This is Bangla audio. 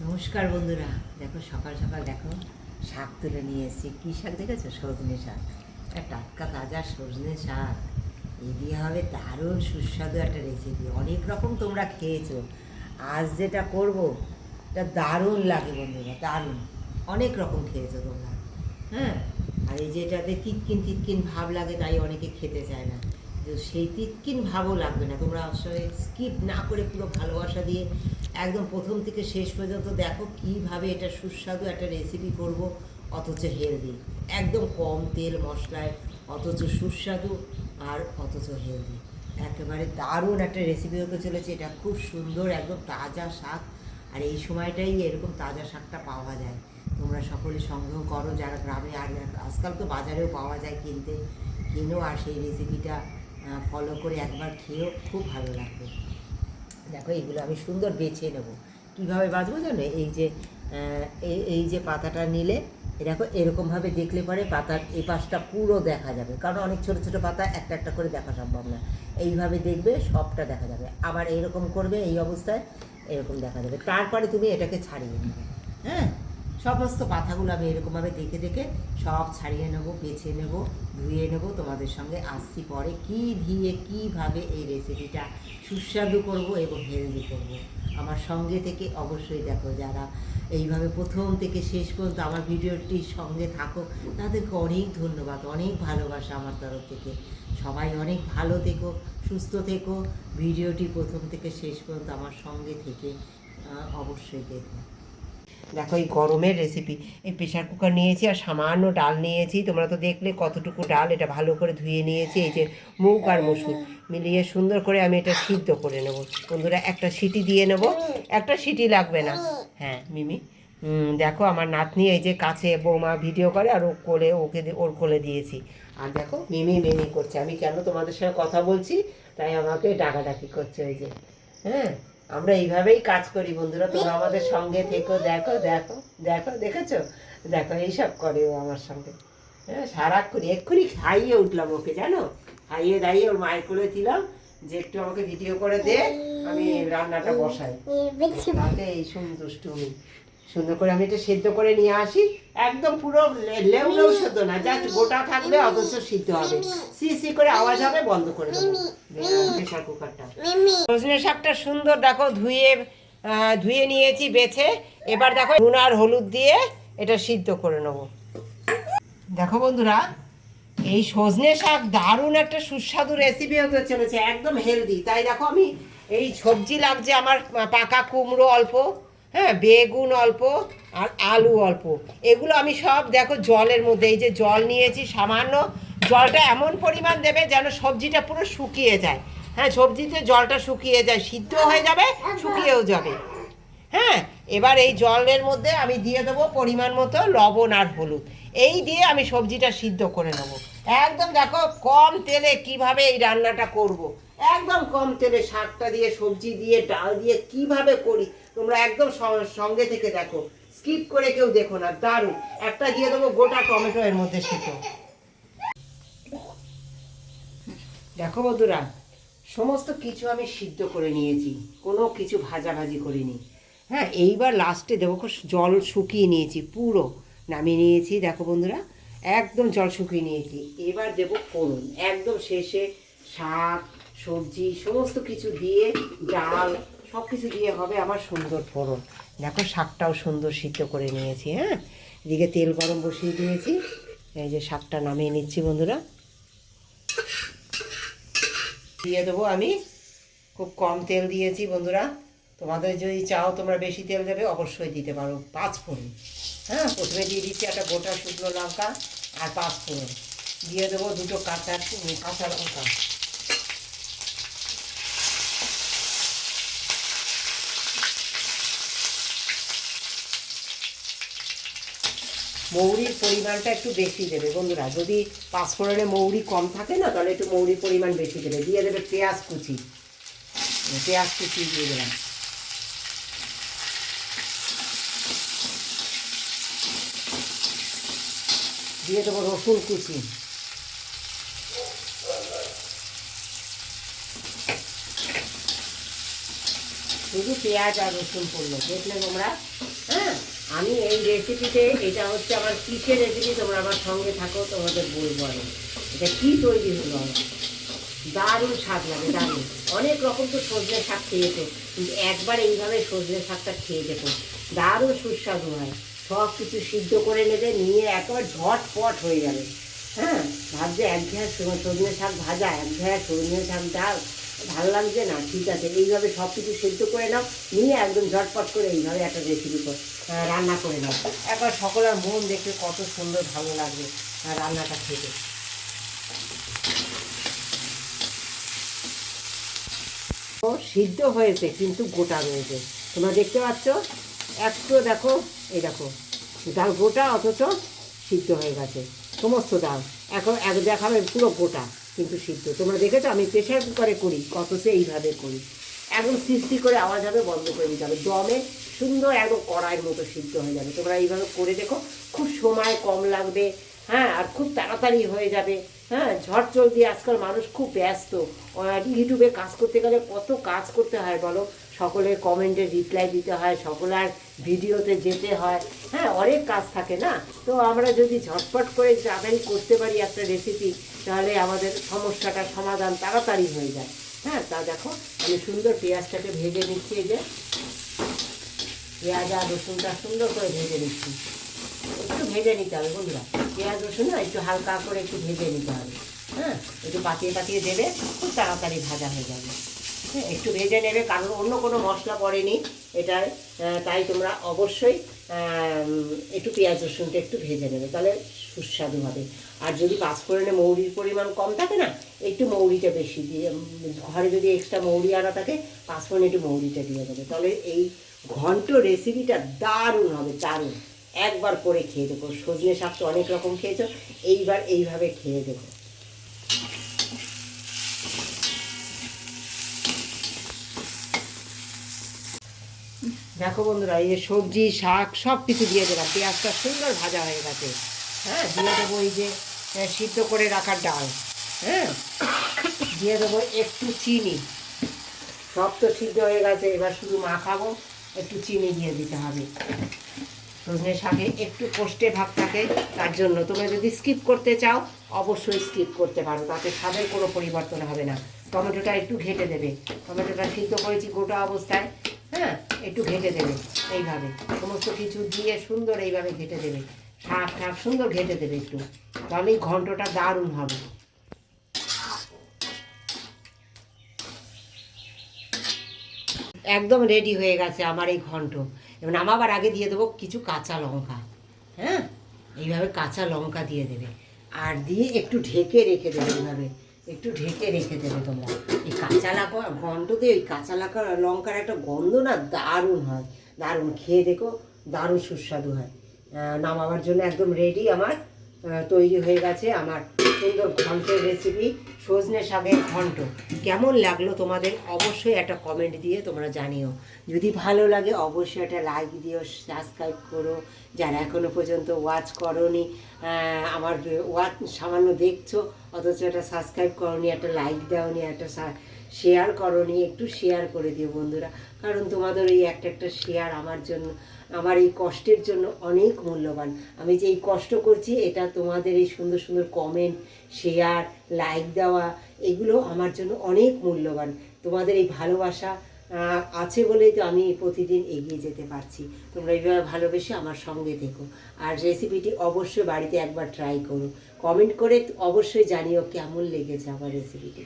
নমস্কার বন্ধুরা, দেখো সকাল সকাল দেখো শাক তুলে নিয়ে এসেছি। কী শাক দেখেছো? সজনে শাক। টাটকা তাজা সজনে শাক এই দিয়ে হবে দারুণ সুস্বাদু একটা রেসিপি। অনেক রকম তোমরা খেয়েছো, আজ যেটা করব এটা দারুণ লাগে বন্ধুরা, দারুণ। অনেক রকম খেয়েছো তোমরা। হ্যাঁ, আর এই যে এটাতে তিতকিন তিতকিন ভাব লাগে, তাই অনেকে খেতে চায় না। তো সেই তিতকিন ভাবও লাগবে না, তোমরা আসলে স্কিপ না করে পুরো ভালোবাসা দিয়ে একদম প্রথম থেকে শেষ পর্যন্ত দেখো কীভাবে এটা সুস্বাদু একটা রেসিপি করব, অথচ হেলদি, একদম কম তেল মশলায়, অথচ সুস্বাদু আর অথচ হেলদি। একেবারে দারুণ একটা রেসিপি হতে চলেছে। এটা খুব সুন্দর, একদম তাজা শাক। আর এই সময়টাই এরকম তাজা শাকটা পাওয়া যায়। তোমরা সকলে সংগ্রহ করো যারা গ্রামে, আর আজকাল তো বাজারেও পাওয়া যায়, কিনো আর সেই রেসিপিটা ফলো করে একবার খেয়েও খুব ভালো লাগবে। দেখো এইগুলো আমি সুন্দর বেছে নেব। কীভাবে বাছবো জানো? এই যে পাতাটা নিলে দেখো এরকমভাবে দেখলে পরে পাতার এই পাশটা পুরো দেখা যাবে, কারণ অনেক ছোটো ছোটো পাতা একটা একটা করে দেখা সম্ভব না। এইভাবে দেখবে সবটা দেখা যাবে। আবার এইরকম করবে, এই অবস্থায় এরকম দেখা যাবে। তারপরে তুমি এটাকে ছাড়িয়ে নেবে। হ্যাঁ, সমস্ত পাতাগুলো আমি এরকমভাবে দেখে দেখে সব ছাড়িয়ে নেব, বেছে নেব, ধুয়ে নেব। তোমাদের সঙ্গে আসছি পরে কী দিয়ে কীভাবে এই রেসিপিটা সুস্বাদু করব এবং হেলদি করব। আমার সঙ্গে থেকে অবশ্যই দেখো, যারা এইভাবে প্রথম থেকে শেষ পর্যন্ত আমার ভিডিওটির সঙ্গে থাকো তাদেরকে অনেক ধন্যবাদ, অনেক ভালোবাসা আমার তরফ থেকে। সবাই অনেক ভালো থেকো, সুস্থ থেকো। ভিডিওটি প্রথম থেকে শেষ পর্যন্ত আমার সঙ্গে থেকে অবশ্যই দেখো। দেখো এই গরমের রেসিপি, এই প্রেশার কুকার নিয়েছি আর সামান্য ডাল নিয়েছি। তোমরা তো দেখলে কতটুকু ডাল, এটা ভালো করে ধুয়ে নিয়েছি। এই যে মুগ আর মসুর মিলিয়ে সুন্দর করে আমি এটা সিদ্ধ করে নেব বন্ধুরা। একটা সিটি দিয়ে নেব, একটা সিটি লাগবে না। হ্যাঁ মিমি, দেখো আমার নাতনি এই যে কাছে বৌমা ভিডিও করে, আর ওর কোলে দিয়েছি। আর দেখো মিমি মিমি করছে। আমি কেন তোমাদের সঙ্গে কথা বলছি তাই আমাকে ডাকাডাকি করছে। ওই যে, হ্যাঁ, আমরা এইভাবেই কাজ করি বন্ধুরা। তোমরা আমাদের সঙ্গে থেকো। দেখো দেখো দেখো, দেখেছো? দেখো এইসব করে ও আমার সঙ্গে। হ্যাঁ, সারাক্ষণ এক্ষুনি খাইয়ে উঠলাম ওকে, জানো, খাইয়ে দাইয়ে ওর মায়ের করে দিলাম যে একটু আমাকে ভিডিও করে দে, আমি রান্নাটা বসাই। তাতে এই সুন্দর করে আমি এটা সেদ্ধ করে নিয়ে আসি। একদম পুরো লেউ লেউ সেদ্ধ না, জাস্ট গোটা থাকবে অথচ সিদ্ধ হবে। সি সি করে আওয়াজ হবে, বন্ধ করে দেবো প্রেশার কুকারটা। সজনে শাকটা সুন্দর দেখো ধুয়ে নিয়েছি বেছে। এবার দেখো নুন আর হলুদ দিয়ে এটা সিদ্ধ করে নেব। দেখো বন্ধুরা, এই সজনে শাক দারুণ একটা সুস্বাদু রেসিপি হতে চলেছে, একদম হেলদি। তাই দেখো আমি এই সবজি লাগছে আমার, পাকা কুমড়ো অল্প, হ্যাঁ, বেগুন অল্প, আর আলু অল্প। এগুলো আমি সব দেখো জলের মধ্যে, এই যে জল নিয়েছি সামান্য। জলটা এমন পরিমাণ দেবে যেন সবজিটা পুরো শুকিয়ে যায়। হ্যাঁ, সবজিতে জলটা শুকিয়ে যায়, সিদ্ধ হয়ে যাবে, শুকিয়েও যাবে। হ্যাঁ, এবার এই জলের মধ্যে আমি দিয়ে দেবো পরিমাণ মতো লবণ আর হলুদ। এই দিয়ে আমি সবজিটা সিদ্ধ করে নেব। একদম দেখো কম তেলে কিভাবে এই রান্নাটা করব। একদম কম তেলে শাকটা দিয়ে, সবজি দিয়ে, ডাল দিয়ে কিভাবে করি তোমরা একদম সঙ্গে থেকে দেখো, স্কিপ করে কেউ দেখো না। দারুণ। একটা দিয়ে দেবো গোটা টমেটো এর মধ্যে সিদ্ধ। দেখো বন্ধুরা, সমস্ত কিছু আমি সিদ্ধ করে নিয়েছি, কোনো কিছু ভাজাভাজি করিনি। হ্যাঁ, এইবার লাস্টে দেবো, জল শুকিয়ে নিয়েছি, পুরো নামিয়ে নিয়েছি। দেখো বন্ধুরা, একদম জল শুকিয়ে নিয়েছি। এবার দেবো ফোড়ন একদম শেষে। শাক সবজি সমস্ত কিছু দিয়ে, ডাল সব কিছু দিয়ে হবে আমার সুন্দর ফোড়ন। দেখো শাকটাও সুন্দর সিদ্ধ করে নিয়েছি। হ্যাঁ, এদিকে তেল গরম বসিয়ে দিয়েছি। এই যে শাকটা নামিয়ে নিচ্ছি বন্ধুরা। দিয়ে দেবো আমি, খুব কম তেল দিয়েছি বন্ধুরা। তোমাদের যদি চাও তোমরা বেশি তেল দেবে, অবশ্যই দিতে পারো। 5 ফোড়ন, হ্যাঁ, প্রথমে দিয়ে দিচ্ছি একটা গোটা শুকনো লঙ্কা আর 5 ফোড়ন। দিয়ে দেবো 2টো কাঁচা লঙ্কা। মৌরির পরিমাণটা একটু বেশি দেবে বন্ধুরা। যদি 5 ফোড়নে মৌরি কম থাকে না, তাহলে একটু মৌরির পরিমাণ বেশি দেবে। দিয়ে দেবে পেঁয়াজ কুচি দিয়ে দিলাম। দিয়ে দেবো রসুন কুচি। শুধু পেঁয়াজ আর রসুন পড়লো, দেখলে তোমরা? হ্যাঁ, আমি এই রেসিপিতে, এটা হচ্ছে আমার কিসের রেসিপি, তোমরা আমার সঙ্গে থাকো, তোমাদের বলবো আমি এটা কী তৈরি হলো আমার। দারুণ স্বাদ লাগে, দারুণ। অনেক রকম তো সজনে শাক খেয়েছো, কিন্তু একবার এইভাবে সজনে শাকটা খেয়ে দেখো, দারুণ সুস্বাদু হয়। সব কিছু সিদ্ধ করে নেবে, নিয়ে একেবারে ঝটপট হয়ে যাবে। হ্যাঁ, ভাবছে একঘেয়া সজনে শাক ভাজা, একঘেয়া সজনে শাক ডাল, ভালো লাগছে না, ঠিক আছে, এইভাবে সব কিছু সিদ্ধ করে নাও, নিয়ে একদম ঝটপট করে এইভাবে একটা রেসিপি রান্না করে নাও। একবার সকলের মন দেখতে কত সুন্দর ভালো লাগবে রান্নাটা খেতে। সিদ্ধ হয়েছে কিন্তু গোটা রয়েছে, তোমরা দেখতে পাচ্ছ, একটু দেখো, এই দেখো ডাল গোটা, অথচ সিদ্ধ হয়ে গেছে সমস্ত ডাল। এখন দেখাবে পুরো গোটা কিন্তু সিদ্ধ। তোমরা দেখেছো আমি প্রেশার কুকারে করি, অথচ এইভাবে করি, একদম সৃষ্টি করে আওয়াজ হবে, বন্ধ করে দিতে হবে, দমে সুন্দর একদম কড়াইয়ের মতো সিদ্ধ হয়ে যাবে। তোমরা এইভাবে করে দেখো, খুব সময় কম লাগবে। হ্যাঁ, আর খুব তাড়াতাড়ি হয়ে যাবে। হ্যাঁ, ঝড় চলতি, আজকাল মানুষ খুব ব্যস্ত, ইউটিউবে কাজ করতে গেলে কত কাজ করতে হয় বলো, সকলের কমেন্টে রিপ্লাই দিতে হয়, সকলের ভিডিওতে যেতে হয়, হ্যাঁ, অনেক কাজ থাকে না। তো আমরা যদি ঝটপট করে তাড়াতাড়ি করতে পারি একটা রেসিপি, তাহলে আমাদের সমস্যাটার সমাধান তাড়াতাড়ি হয়ে যায়। হ্যাঁ, তা দেখো আমি সুন্দর পেঁয়াজটাকে ভেজে নিচ্ছি, এই যে পেঁয়াজ আর রসুনটা সুন্দর করে ভেজে নিচ্ছি। একটু ভেজে নিতে হবে বন্ধুরা, পেঁয়াজ রসুন না একটু হালকা করে একটু ভেজে নিতে হবে। হ্যাঁ, একটু পাতিয়ে পাতিয়ে দেবে, খুব তাড়াতাড়ি ভাজা হয়ে যাবে। হ্যাঁ, একটু ভেজে নেবে, কারণ অন্য কোনো মশলা পড়েনি এটায়, তাই তোমরা অবশ্যই একটু পেঁয়াজ রসুনটা একটু ভেজে নেবে, তাহলে সুস্বাদু হবে। আর যদি পাঁচফোড়নে মৌরির পরিমাণ কম থাকে না, একটু মৌরিটা বেশি দিয়ে, ঘরে যদি এক্সট্রা মৌরি আনা থাকে, পাঁচফোড়নে একটু মৌরিটা দিয়ে দেবে, তাহলে এই ঘন্ট রেসিপিটা দারুণ হবে, দারুণ। একবার করে খেয়ে দেখো, সজনে শাক তো অনেক রকম খেয়েছো, এইবার এইভাবে খেয়ে দেখো। দেখো বন্ধুরা, এই যে সবজি শাক সব কিছু দিয়ে দেবো, পেঁয়াজটা সুন্দর ভাজা হয়ে গেছে। হ্যাঁ, দিয়ে দেবো এই যে সিদ্ধ করে রাখার ডাল। হ্যাঁ, দিয়ে দেবো একটু চিনি, সব তো সিদ্ধ হয়ে গেছে, এবার শুধু মাখাবো, একটু চিনি দিয়ে দিতে হবে। সজনে শাকে একটু কোষ্ঠে ভাব থাকে, তার জন্য তোমরা যদি স্কিপ করতে চাও অবশ্যই স্কিপ করতে পারো, তাতে স্বাদের কোনো পরিবর্তন হবে না। টমেটোটা একটু ঘেটে দেবে, টমেটোটা সিদ্ধ করেছি গোটা অবস্থায়। হ্যাঁ, একটু ঘেটে দেবে, এইভাবে সমস্ত কিছু দিয়ে সুন্দর এইভাবে ঘেটে দেবে, শাক ঠাক সুন্দর ঘেটে দেবে একটু, তাহলেই ঘন্টটা দারুণ হবে। একদম রেডি হয়ে গেছে আমার এই ঘন্ট। এবং নামাবার আগে দিয়ে দেবো কিছু কাঁচা লঙ্কা। হ্যাঁ, এইভাবে কাঁচা লঙ্কা দিয়ে দেবে, আর দিয়ে একটু ঢেকে রেখে দেবে, এইভাবে একটু ঢেকে রেখে দেবে তোমরা। এই কাঁচা লঙ্কা ঘন্টতে ওই কাঁচা লঙ্কার একটা গন্ধ না দারুণ হয়, দারুণ, খেয়ে দেখো, দারুণ সুস্বাদু হয়। নামাবার জন্য একদম রেডি আমার, তৈরি হয়ে গেছে আমার সুন্দর ঘন্টের রেসিপি, সজনে শাকের ঘন্ট। কেমন লাগলো তোমাদের অবশ্যই একটা কমেন্ট দিয়ে তোমরা জানিও। যদি ভালো লাগে অবশ্যই একটা লাইক দিও, সাবস্ক্রাইব করো, যারা এখনও পর্যন্ত ওয়াচ করোনি, আমার ওয়াচ সামান্য দেখছো অথচ একটা সাবস্ক্রাইব করোনি, একটা লাইক দাওনি, একটা শেয়ার করোনি, একটু শেয়ার করে দিও বন্ধুরা, কারণ তোমাদের এই একটা শেয়ার আমার জন্য, আমার এই কষ্টের জন্য অনেক মূল্যবান। আমি যে এই কষ্ট করছি, এটা তোমাদের এই সুন্দর সুন্দর কমেন্ট, শেয়ার, লাইক দেওয়া, এগুলো আমার জন্য অনেক মূল্যবান। তোমাদের এই ভালোবাসা আছে বলেই তো আমি প্রতিদিন এগিয়ে যেতে পারছি। তোমরা এইভাবে ভালোবেসে আমার সঙ্গে থেকো, আর রেসিপিটি অবশ্যই বাড়িতে একবার ট্রাই করো, কমেন্ট করে অবশ্যই জানিও কেমন লেগেছে আমার রেসিপিটি।